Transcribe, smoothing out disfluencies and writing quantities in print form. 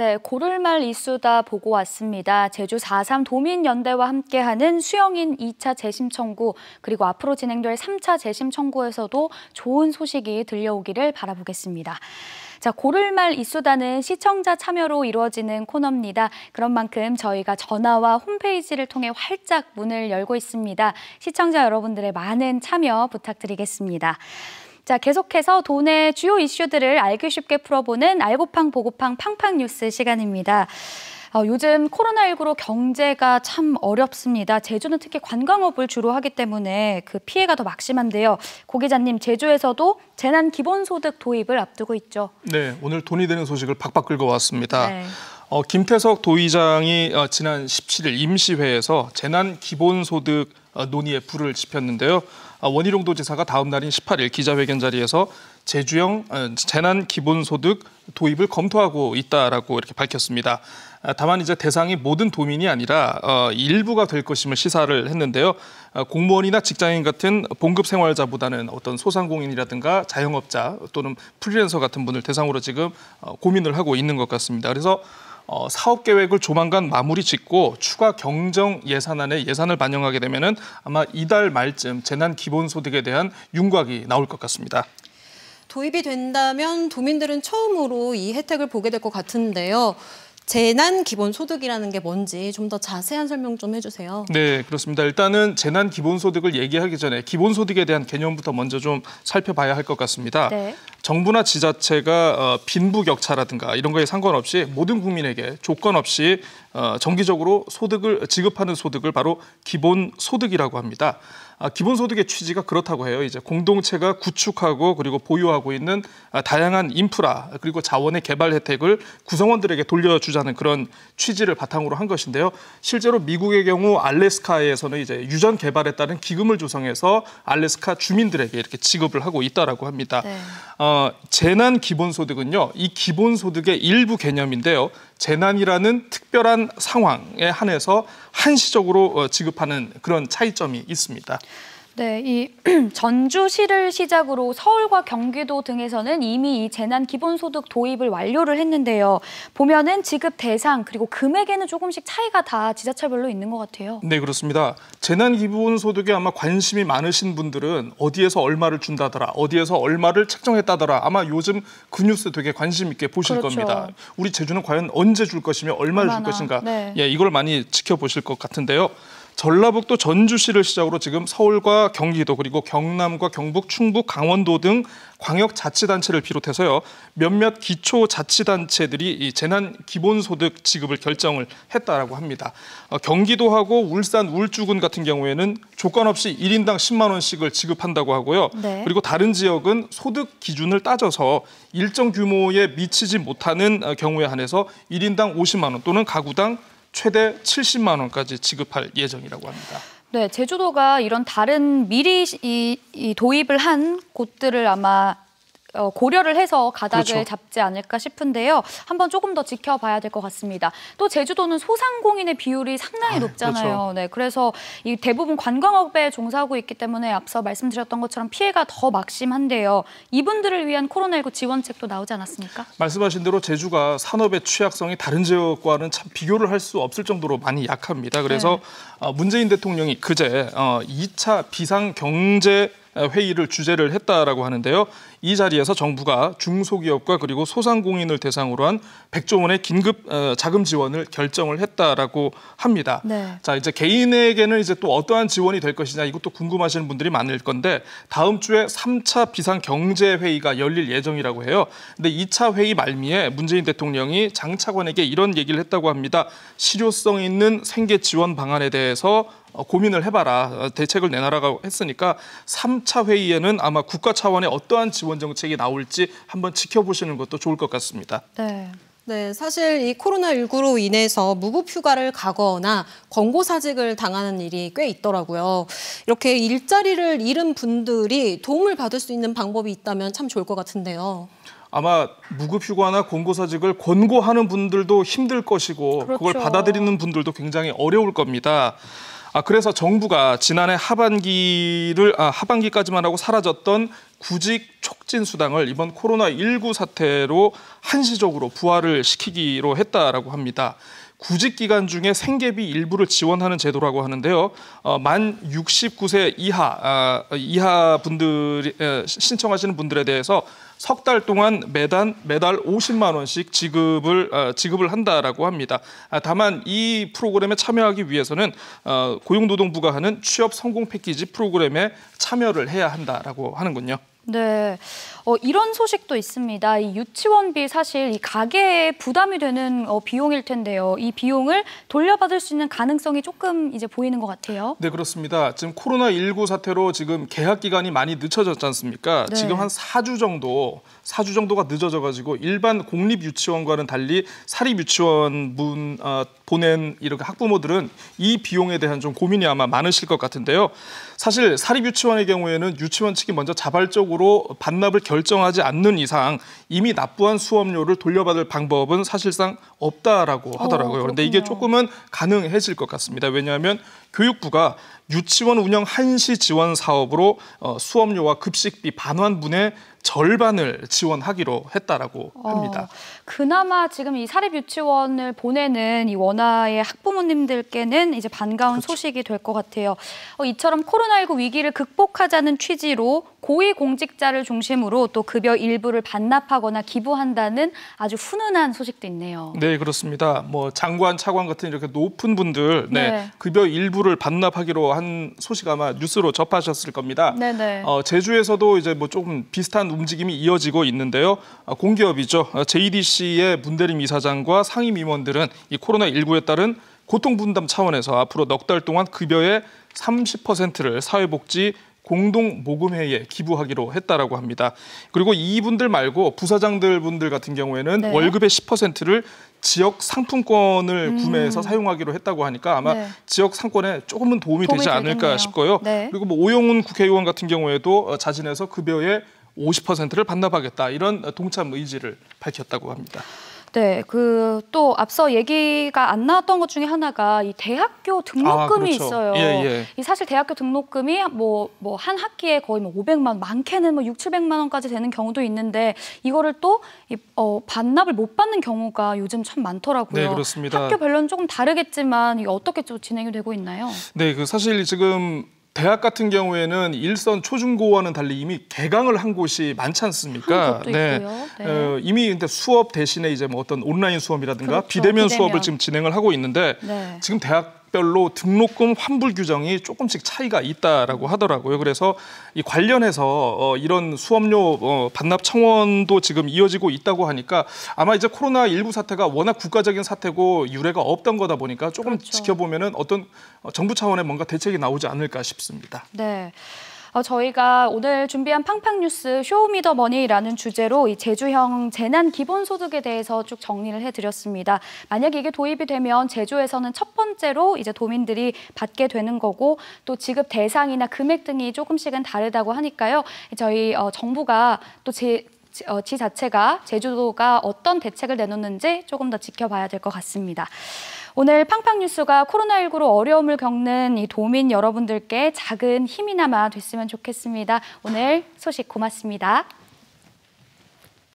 네, 고를말 이수다 보고 왔습니다. 제주 4.3 도민연대와 함께하는 수영인 2차 재심 청구, 그리고 앞으로 진행될 3차 재심 청구에서도 좋은 소식이 들려오기를 바라보겠습니다. 자, 고를말 이수다는 시청자 참여로 이루어지는 코너입니다. 그런 만큼 저희가 전화와 홈페이지를 통해 활짝 문을 열고 있습니다. 시청자 여러분들의 많은 참여 부탁드리겠습니다. 자, 계속해서 도내 주요 이슈들을 알기 쉽게 풀어보는 알고팡 보고팡 팡팡 뉴스 시간입니다. 요즘 코로나19로 경제가 참 어렵습니다. 제주는 특히 관광업을 주로 하기 때문에 그 피해가 더 막심한데요. 고 기자님, 제주에서도 재난 기본소득 도입을 앞두고 있죠. 네, 오늘 돈이 되는 소식을 박박 긁어 왔습니다. 네. 김태석 도의장이 지난 17일 임시회에서 재난 기본소득 논의에 불을 지폈는데요. 원희룡 도지사가 다음 날인 18일 기자회견 자리에서 제주형 재난 기본소득 도입을 검토하고 있다라고 이렇게 밝혔습니다. 다만 이제 대상이 모든 도민이 아니라 일부가 될 것임을 시사를 했는데요. 공무원이나 직장인 같은 봉급 생활자보다는 어떤 소상공인이라든가 자영업자 또는 프리랜서 같은 분을 대상으로 지금 고민을 하고 있는 것 같습니다. 그래서 사업 계획을 조만간 마무리 짓고 추가 경정 예산안에 예산을 반영하게 되면은 아마 이달 말쯤 재난 기본소득에 대한 윤곽이 나올 것 같습니다. 도입이 된다면 도민들은 처음으로 이 혜택을 보게 될 것 같은데요. 재난 기본소득이라는 게 뭔지 좀 더 자세한 설명 좀 해주세요. 네, 그렇습니다. 일단은 재난 기본소득을 얘기하기 전에 기본소득에 대한 개념부터 먼저 좀 살펴봐야 할 것 같습니다. 네. 정부나 지자체가 빈부격차라든가 이런 거에 상관없이 모든 국민에게 조건 없이 정기적으로 소득을 지급하는 소득을 바로 기본소득이라고 합니다. 기본소득의 취지가 그렇다고 해요. 이제 공동체가 구축하고 그리고 보유하고 있는 다양한 인프라 그리고 자원의 개발 혜택을 구성원들에게 돌려주자는 그런 취지를 바탕으로 한 것인데요. 실제로 미국의 경우 알래스카에서는 이제 유전 개발에 따른 기금을 조성해서 알래스카 주민들에게 이렇게 지급을 하고 있다라고 합니다. 네. 재난 기본소득은요, 이 기본소득의 일부 개념인데요. 재난이라는 특별한 상황에 한해서 한시적으로 지급하는 그런 차이점이 있습니다. 네, 이 전주시를 시작으로 서울과 경기도 등에서는 이미 이 재난 기본소득 도입을 완료를 했는데요. 보면은 지급 대상 그리고 금액에는 조금씩 차이가 다 지자체별로 있는 것 같아요. 네, 그렇습니다. 재난 기본소득에 아마 관심이 많으신 분들은 어디에서 얼마를 준다더라, 어디에서 얼마를 책정했다더라. 아마 요즘 그 뉴스 되게 관심 있게 보실 그렇죠. 겁니다. 우리 제주는 과연 언제 줄 것이며 얼마를 줄 것인가. 네. 예, 이걸 많이 지켜보실 것 같은데요. 전라북도 전주시를 시작으로 지금 서울과 경기도 그리고 경남과 경북, 충북, 강원도 등 광역자치단체를 비롯해서요. 몇몇 기초자치단체들이 이 재난 기본소득 지급을 결정을 했다라고 합니다. 경기도하고 울산, 울주군 같은 경우에는 조건 없이 1인당 10만 원씩을 지급한다고 하고요. 네. 그리고 다른 지역은 소득 기준을 따져서 일정 규모에 미치지 못하는 경우에 한해서 1인당 50만 원 또는 가구당 최대 70만 원까지 지급할 예정이라고 합니다. 네, 제주도가 이런 다른 미리 이 도입을 한 곳들을 아마 고려를 해서 가닥을 그렇죠. 잡지 않을까 싶은데요. 한번 조금 더 지켜봐야 될 것 같습니다. 또 제주도는 소상공인의 비율이 상당히 높잖아요. 그렇죠. 네, 그래서 이 대부분 관광업에 종사하고 있기 때문에 앞서 말씀드렸던 것처럼 피해가 더 막심한데요. 이분들을 위한 코로나19 지원책도 나오지 않았습니까? 말씀하신 대로 제주가 산업의 취약성이 다른 지역과는 참 비교를 할 수 없을 정도로 많이 약합니다. 그래서 문재인 대통령이 그제 2차 비상경제 회의를 주재를 했다라고 하는데요. 이 자리에서 정부가 중소기업과 그리고 소상공인을 대상으로 한 100조 원의 긴급 자금 지원을 결정을 했다라고 합니다. 네. 자, 이제 개인에게는 이제 또 어떠한 지원이 될 것이냐 이것도 궁금하시는 분들이 많을 건데 다음 주에 3차 비상경제회의가 열릴 예정이라고 해요. 근데 2차 회의 말미에 문재인 대통령이 장 차관에게 이런 얘기를 했다고 합니다. 실효성 있는 생계 지원 방안에 대해서 고민을 해봐라. 대책을 내놔라고 했으니까 3차 회의에는 아마 국가 차원의 어떠한 지원 정책이 나올지 한번 지켜보시는 것도 좋을 것 같습니다. 네. 네, 사실 이 코로나19로 인해서 무급휴가를 가거나 권고사직을 당하는 일이 꽤 있더라고요. 이렇게 일자리를 잃은 분들이 도움을 받을 수 있는 방법이 있다면 참 좋을 것 같은데요. 아마 무급휴가나 권고사직을 권고하는 분들도 힘들 것이고 그렇죠. 그걸 받아들이는 분들도 굉장히 어려울 겁니다. 그래서 정부가 지난해 하반기까지만 하고 사라졌던 구직 촉진 수당을 이번 코로나19 사태로 한시적으로 부활을 시키기로 했다라고 합니다. 구직 기간 중에 생계비 일부를 지원하는 제도라고 하는데요. 만 69세 이하 분들이 신청하시는 분들에 대해서 석 달 동안 매달 50만 원씩 지급을 한다라고 합니다. 다만 이 프로그램에 참여하기 위해서는 고용노동부가 하는 취업 성공 패키지 프로그램에 참여를 해야 한다라고 하는군요. 네, 이런 소식도 있습니다. 이 유치원비 사실 이 가계에 부담이 되는 비용일 텐데요. 이 비용을 돌려받을 수 있는 가능성이 조금 이제 보이는 것 같아요. 네, 그렇습니다. 지금 코로나19 사태로 지금 개학 기간이 많이 늦춰졌지 않습니까? 네. 지금 한 4주 정도가 늦어져가지고 일반 공립 유치원과는 달리 사립 유치원 보낸 이렇게 학부모들은 이 비용에 대한 좀 고민이 아마 많으실 것 같은데요. 사실 사립 유치원의 경우에는 유치원 측이 먼저 자발적으로 반납을 결정하지 않는 이상 이미 납부한 수업료를 돌려받을 방법은 사실상 없다라고 하더라고요. 그런데 이게 조금은 가능해질 것 같습니다. 왜냐하면 교육부가 유치원 운영 한시 지원 사업으로 수업료와 급식비 반환분의 절반을 지원하기로 했다라고 합니다. 그나마 지금 이 사립 유치원을 보내는 이 원아의 학부모님들께는 이제 반가운 소식이 될 것 같아요. 이처럼 코로나19 위기를 극복하자는 취지로 고위공직자를 중심으로 또 급여 일부를 반납하거나 기부한다는 아주 훈훈한 소식도 있네요. 네, 그렇습니다. 뭐 장관, 차관 같은 이렇게 높은 분들, 네. 급여 일부를 반납하기로 한 소식 아마 뉴스로 접하셨을 겁니다. 네네. 제주에서도 이제 뭐 조금 비슷한 움직임이 이어지고 있는데요. 공기업이죠. JDC의 문대림 이사장과 상임임원들은 이 코로나19에 따른 고통분담 차원에서 앞으로 넉 달 동안 급여의 30%를 사회복지 공동모금회에 기부하기로 했다라고 합니다. 그리고 이분들 말고 부사장들 분들 같은 경우에는 네. 월급의 10%를 지역 상품권을 구매해서 사용하기로 했다고 하니까 아마 네. 지역 상권에 조금은 도움이 되지 않을까 되겠네요. 싶고요. 네. 그리고 뭐 오영훈 국회의원 같은 경우에도 자진해서 급여의 50%를 반납하겠다 이런 동참 의지를 밝혔다고 합니다. 네, 또 앞서 얘기가 안 나왔던 것 중에 하나가 이 대학교 등록금이 그렇죠. 있어요. 예. 이 사실 대학교 등록금이 뭐 한 학기에 거의 뭐 500만 원, 많게는 뭐 6, 700만 원까지 되는 경우도 있는데 이거를 또 반납을 못 받는 경우가 요즘 참 많더라고요. 네, 그렇습니다. 학교별로는 조금 다르겠지만 이게 어떻게 좀 진행이 되고 있나요? 네, 사실 지금 대학 같은 경우에는 일선 초중고와는 달리 이미 개강을 한 곳이 많지 않습니까? 곳도 있고요. 네. 이미 근데 수업 대신에 이제 뭐 어떤 온라인 수업이라든가 그렇죠. 비대면 수업을 비대면. 지금 진행을 하고 있는데 네. 지금 대학별로 등록금 환불 규정이 조금씩 차이가 있다라고 하더라고요. 그래서 이 관련해서 이런 수업료 반납 청원도 지금 이어지고 있다고 하니까 아마 이제 코로나19 사태가 워낙 국가적인 사태고 유례가 없던 거다 보니까 조금 그렇죠. 지켜보면은 어떤 정부 차원의 뭔가 대책이 나오지 않을까 싶습니다. 네. 저희가 오늘 준비한 팡팡 뉴스 쇼미더머니라는 주제로 이 제주형 재난 기본소득에 대해서 쭉 정리를 해드렸습니다. 만약 이게 도입이 되면 제주에서는 첫 번째로 이제 도민들이 받게 되는 거고 또 지급 대상이나 금액 등이 조금씩은 다르다고 하니까요. 저희 정부가 또 지자체가 제주도가 어떤 대책을 내놓는지 조금 더 지켜봐야 될 것 같습니다. 오늘 팡팡 뉴스가 코로나19로 어려움을 겪는 이 도민 여러분들께 작은 힘이나마 됐으면 좋겠습니다. 오늘 소식 고맙습니다.